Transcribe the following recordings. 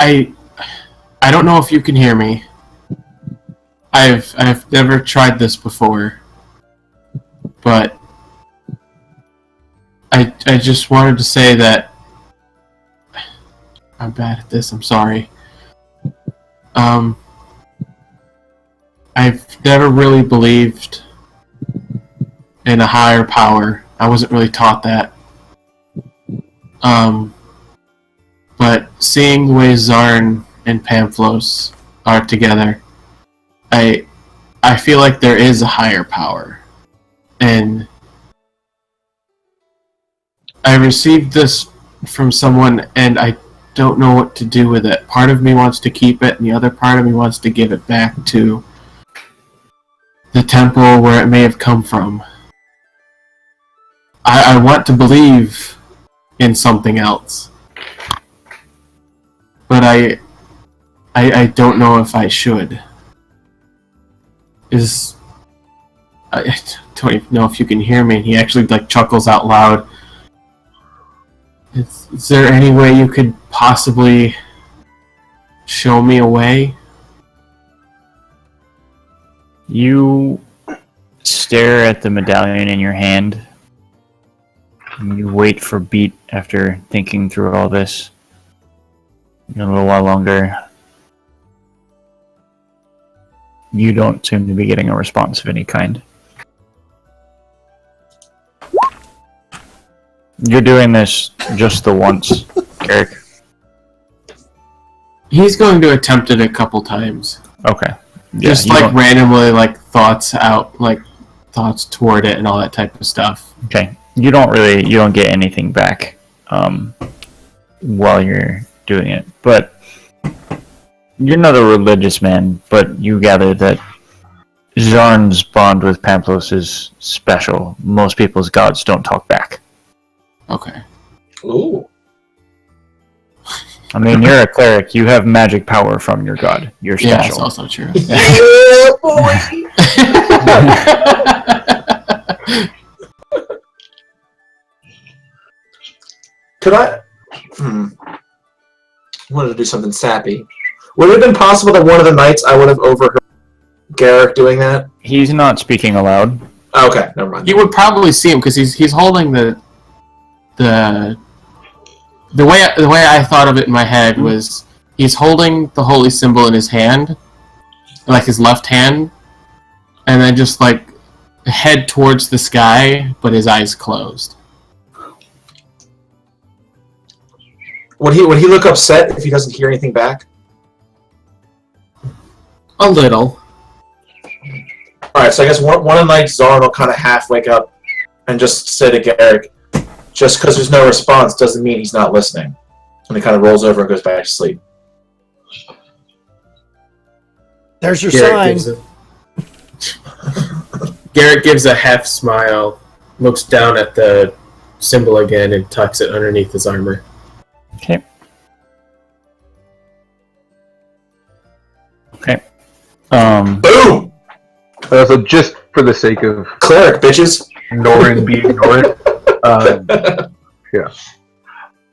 I don't know if you can hear me. I've never tried this before, but I just wanted to say that I'm bad at this. I'm sorry. I've never really believed in a higher power. I wasn't really taught that. But seeing the way Zarn and Pamphlos are together, I feel like there is a higher power. And I received this from someone, and I don't know what to do with it. Part of me wants to keep it, and the other part of me wants to give it back to the temple where it may have come from. I want to believe in something else, but I don't know if I should. I don't even know if you can hear me. He actually chuckles out loud. Is there any way you could possibly show me a way? You stare at the medallion in your hand. And you wait for Beat after thinking through all this. A little while longer. You don't seem to be getting a response of any kind. You're doing this just the once, Garrick. He's going to attempt it a couple times. Okay. Yeah, just randomly thoughts out, thoughts toward it and all that type of stuff. Okay. You don't get anything back while you're doing it. But you're not a religious man, but you gather that Zarn's bond with Pamphlos is special. Most people's gods don't talk back. Okay. Ooh. I mean, you're a cleric. You have magic power from your god. You're special. Yeah, that's also true. Yeah, boy! Could I... I wanted to do something sappy. Would it have been possible that one of the nights I would have overheard Garrick doing that? He's not speaking aloud. Oh, okay, never mind. You would probably see him because he's holding the way I thought of it in my head was he's holding the holy symbol in his hand, his left hand, and then just head towards the sky, but his eyes closed. Would he look upset if he doesn't hear anything back? A little. Alright, so I guess one of the nights Zarn will kind of half wake up and just say to Garrick, just because there's no response doesn't mean he's not listening. And he kind of rolls over and goes back to sleep. There's your sign. Garrett gives a half smile, looks down at the symbol again, and tucks it underneath his armor. Okay. Boom! So just for the sake of Cleric, bitches! Norin being Norin, yeah.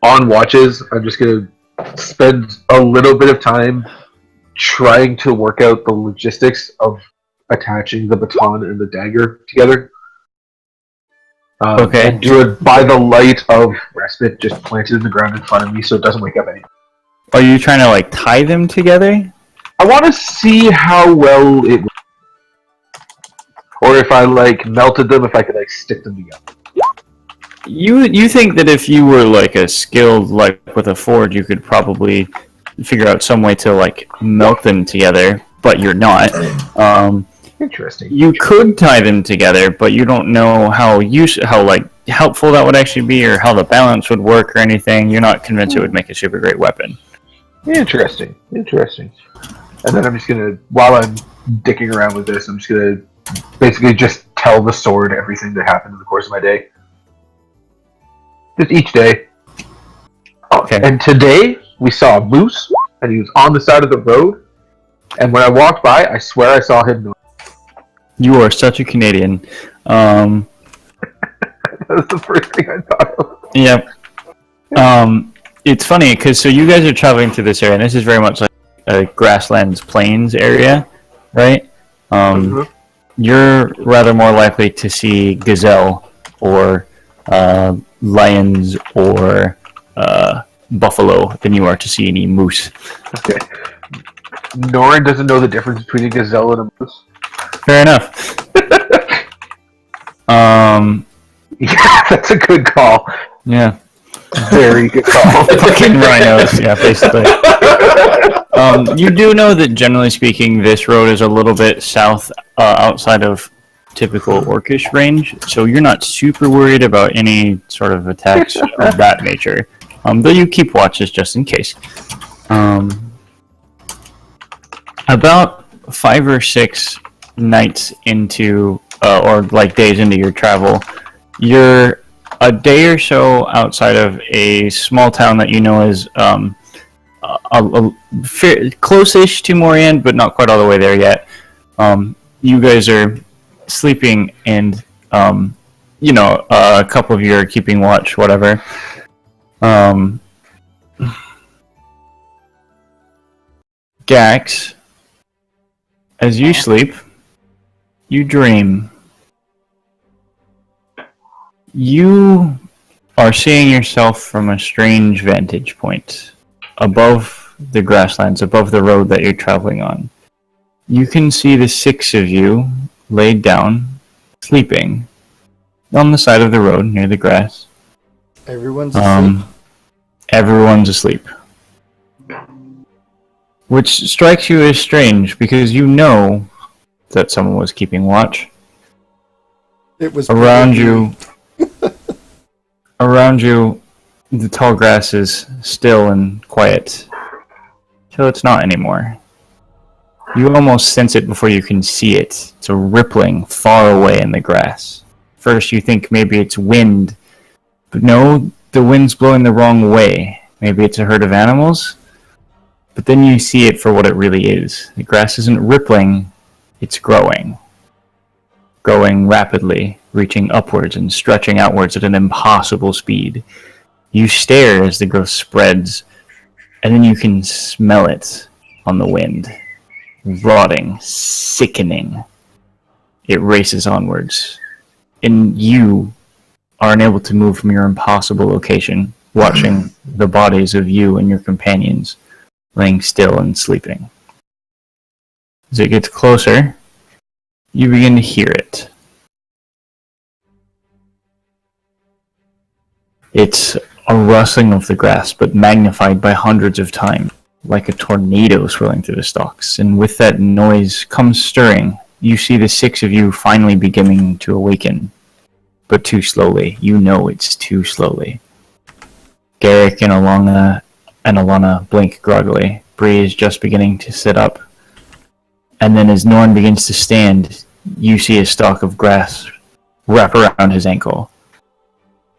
On watches, I'm just going to spend a little bit of time trying to work out the logistics of attaching the baton and the dagger together. Okay. And do it by the light of respite, just planted in the ground in front of me so it doesn't wake up anyone. Are you trying to tie them together? I want to see how well it would. Or if I melted them, if I could stick them together. You think that if you were a skilled with a forge, you could probably figure out some way to melt them together, but you're not. Interesting. You could tie them together, but you don't know how helpful that would actually be, or how the balance would work, or anything. You're not convinced it would make a super great weapon. Interesting. And then I'm just gonna, while I'm dicking around with this, I'm just gonna basically just tell the sword everything that happened in the course of my day. Just each day. Okay. And today, we saw a moose, and he was on the side of the road, and when I walked by, I swear I saw him. You are such a Canadian. That was the first thing I thought of. Yep. it's funny because so you guys are traveling through this area, and this is very much like a grasslands plains area, right? You're rather more likely to see gazelle or lions or buffalo than you are to see any moose. Okay. Norin doesn't know the difference between a gazelle and a moose. Fair enough. Yeah, that's a good call. Yeah. Very good call. Fucking rhinos, yeah, basically. You do know that generally speaking, this road is a little bit south outside of typical orcish range, so you're not super worried about any sort of attacks of that nature. Though you keep watches just in case. About 5 or 6 nights into, or like days into your travel, you're a day or so outside of a small town that you know is close-ish to Morian, but not quite all the way there yet. You guys are sleeping, and a couple of you are keeping watch, whatever. Gax, as you sleep, you dream. You are seeing yourself from a strange vantage point above the grasslands, above the road that you're traveling on. You can see the 6 of you laid down, sleeping on the side of the road near the grass. Everyone's asleep. Everyone's asleep. Which strikes you as strange because you know that someone was keeping watch. It was around you. Around you, the tall grass is still and quiet. Till it's not anymore. You almost sense it before you can see it. It's a rippling far away in the grass. First you think maybe it's wind, but no, the wind's blowing the wrong way. Maybe it's a herd of animals, but then you see it for what it really is. The grass isn't rippling, it's growing. Growing rapidly, reaching upwards and stretching outwards at an impossible speed. You stare as the growth spreads, and then you can smell it on the wind. Rotting, sickening. It races onwards. And you are unable to move from your impossible location, watching the bodies of you and your companions laying still and sleeping. As it gets closer, you begin to hear it. It's a rustling of the grass, but magnified by hundreds of times, like a tornado swirling through the stalks. And with that noise comes stirring. You see the 6 of you finally beginning to awaken, but too slowly. You know it's too slowly. Garrick and Alana blink groggily. Bree is just beginning to sit up. And then as Norn begins to stand, you see a stalk of grass wrap around his ankle.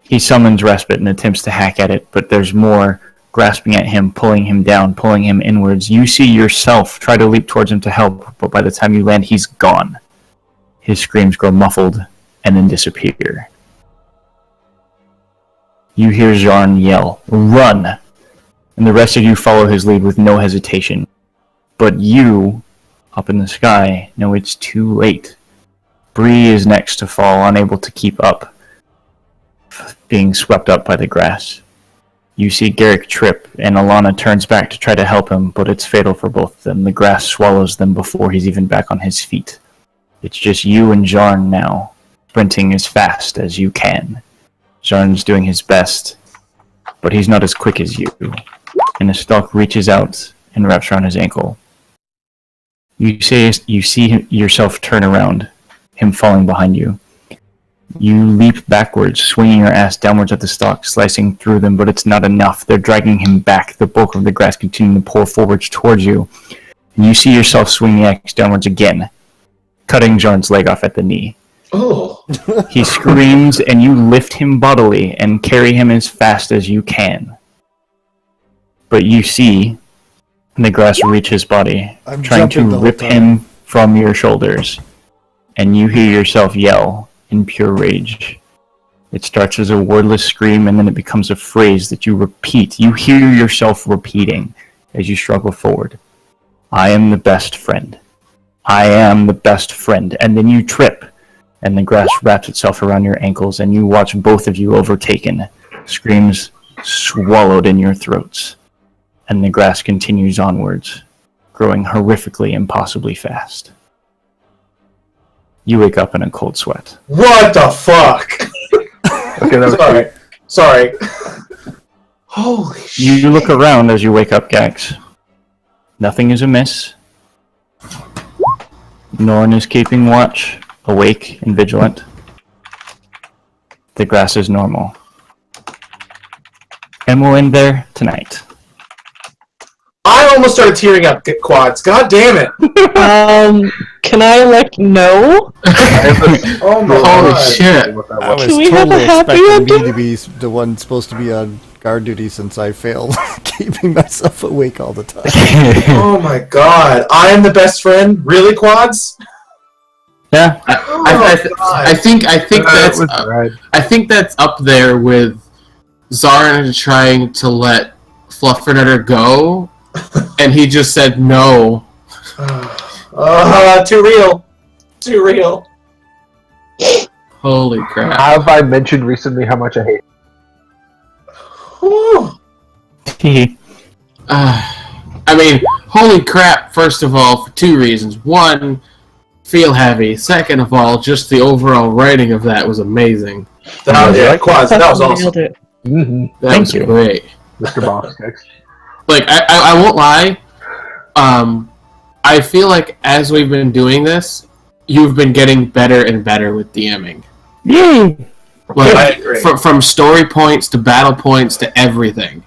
He summons respite and attempts to hack at it, but there's more grasping at him, pulling him down, pulling him inwards. You see yourself try to leap towards him to help, but by the time you land, he's gone. His screams grow muffled and then disappear. You hear Jarn yell, "Run!" And the rest of you follow his lead with no hesitation. But you, up in the sky, know it's too late. Bree is next to fall, unable to keep up, being swept up by the grass. You see Garrick trip, and Alana turns back to try to help him, but it's fatal for both of them. The grass swallows them before he's even back on his feet. It's just you and Jarn now, sprinting as fast as you can. Jarn's doing his best, but he's not as quick as you, and the stalk reaches out and wraps around his ankle. You see yourself turn around, him falling behind you. You leap backwards, swinging your ass downwards at the stalk, slicing through them, but it's not enough. They're dragging him back, the bulk of the grass continuing to pour forwards towards you. And you see yourself swing the axe downwards again, cutting Jarn's leg off at the knee. Oh. He screams, and you lift him bodily and carry him as fast as you can. But you see the grass reach his body, I'm trying to jumping the whole rip time. him from your shoulders. And you hear yourself yell in pure rage. It starts as a wordless scream, and then it becomes a phrase that you repeat. You hear yourself repeating as you struggle forward. I am the best friend. I am the best friend. And then you trip, and the grass wraps itself around your ankles, and you watch both of you overtaken, screams swallowed in your throats. And the grass continues onwards, growing horrifically impossibly fast. You wake up in a cold sweat. What the fuck? Okay, that was Sorry. Holy shit. You look around as you wake up, Gax. Nothing is amiss. Norn is keeping watch, awake and vigilant. The grass is normal. And we'll end there tonight. I almost started tearing up, Quads. God damn it. Can I no? Oh my Holy god. shit. I was Can we have totally a happy expecting me ending? to be the one supposed to be on guard duty since I failed keeping myself awake all the time. Oh my god. I am the best friend? Really, Quads? Yeah. I think that's I think that's up there with Zarn trying to let Fluffernutter go, and he just said no. Too real. Too real. Holy crap. Have I mentioned recently how much I hate? Whew. I mean, holy crap, first of all, for two reasons. One, feel heavy. Second of all, just the overall writing of that was amazing. Quads, that was awesome. Nailed it. Mm-hmm. That Thank was you. great. Mr. Boss next. Like, I won't lie, I feel like as we've been doing this, you've been getting better and better with DMing. Yay! I Like, agree. from story points to battle points to everything.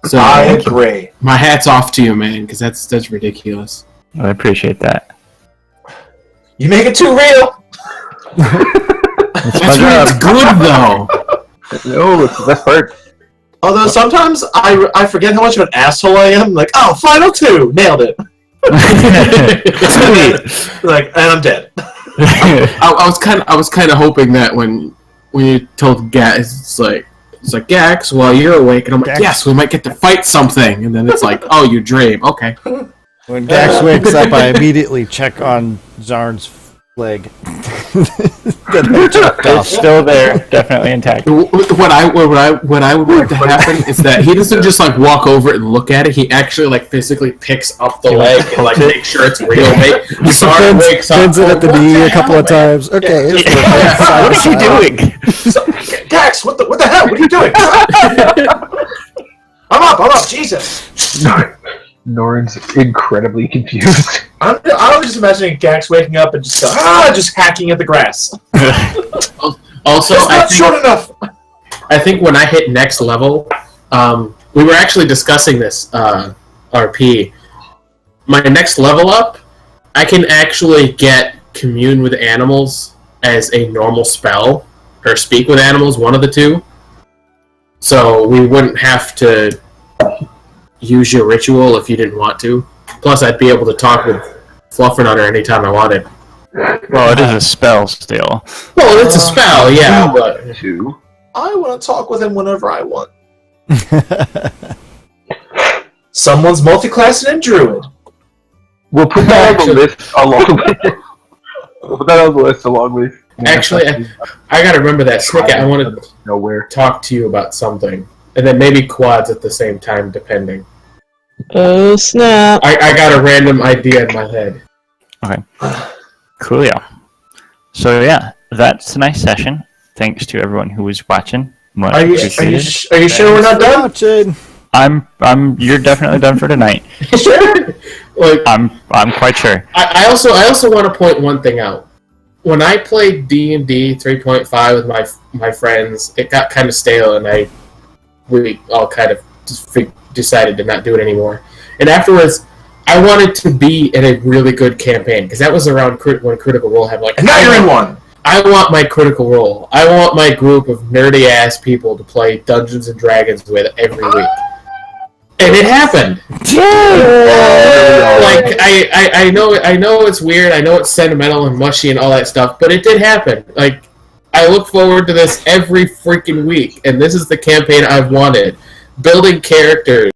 So, I agree. my hat's off to you, man, because that's ridiculous. I appreciate that. You make it too real. It's That's my really job. good, though. No, it's the best part. Although sometimes I forget how much of an asshole I am. Like, oh, final two, nailed it. Like, and I'm dead. I was kind of hoping that when you told Gax, it's like Gax, well, you're awake, and I'm like, Gax. yes, we might get to fight something, and then it's like, oh, you dream, okay. When Gax wakes up, I immediately check on Zarn's leg. That I chopped It's off. still there, definitely intact. What I would want to happen is that he doesn't just like walk over and look at it. He actually like physically picks up the leg and like make sure it's real. Zarn wakes up. Pins it at the "What knee a couple hell, of man?" times. Okay, it's Yeah. side What to are you side. doing? So, Gax, what the hell? What are you doing? I'm up, Jesus. Norn's incredibly confused. I was just imagining Gax waking up and just hacking at the grass. Also, It's not short enough. I think when I hit next level, we were actually discussing this, RP. My next level up, I can actually get commune with animals as a normal spell, or speak with animals, one of the two. So we wouldn't have to use your ritual if you didn't want to. Plus, I'd be able to talk with Fluffernutter anytime I wanted. Well, it is a spell still. Well, it's a spell, yeah, but... Two. I want to talk with him whenever I want. Someone's multi-classed and druid. We'll put that on the list along with. We'll put that on the list along with. Actually, I gotta remember that. Snicket, I want to Nowhere. talk to you about something. And then maybe quads at the same time, depending. Oh snap! I got a random idea in my head. Coolio. So yeah, that's tonight's session. Thanks to everyone who was watching. Much Are you appreciated. sure we're not done? Watching. You're definitely done for tonight. Sure. Like, I'm quite sure. I also want to point one thing out. When I played D&D 3.5 with my friends, it got kind of stale, and we all kind of just decided to not do it anymore. And afterwards, I wanted to be in a really good campaign, because that was around when Critical Role had like. And now you're in one. I want my Critical Role. I want my group of nerdy ass people to play Dungeons and Dragons with every week. And it happened. Like I know it's weird. I know it's sentimental and mushy and all that stuff, but it did happen. Like I look forward to this every freaking week, and this is the campaign I've wanted. Building characters.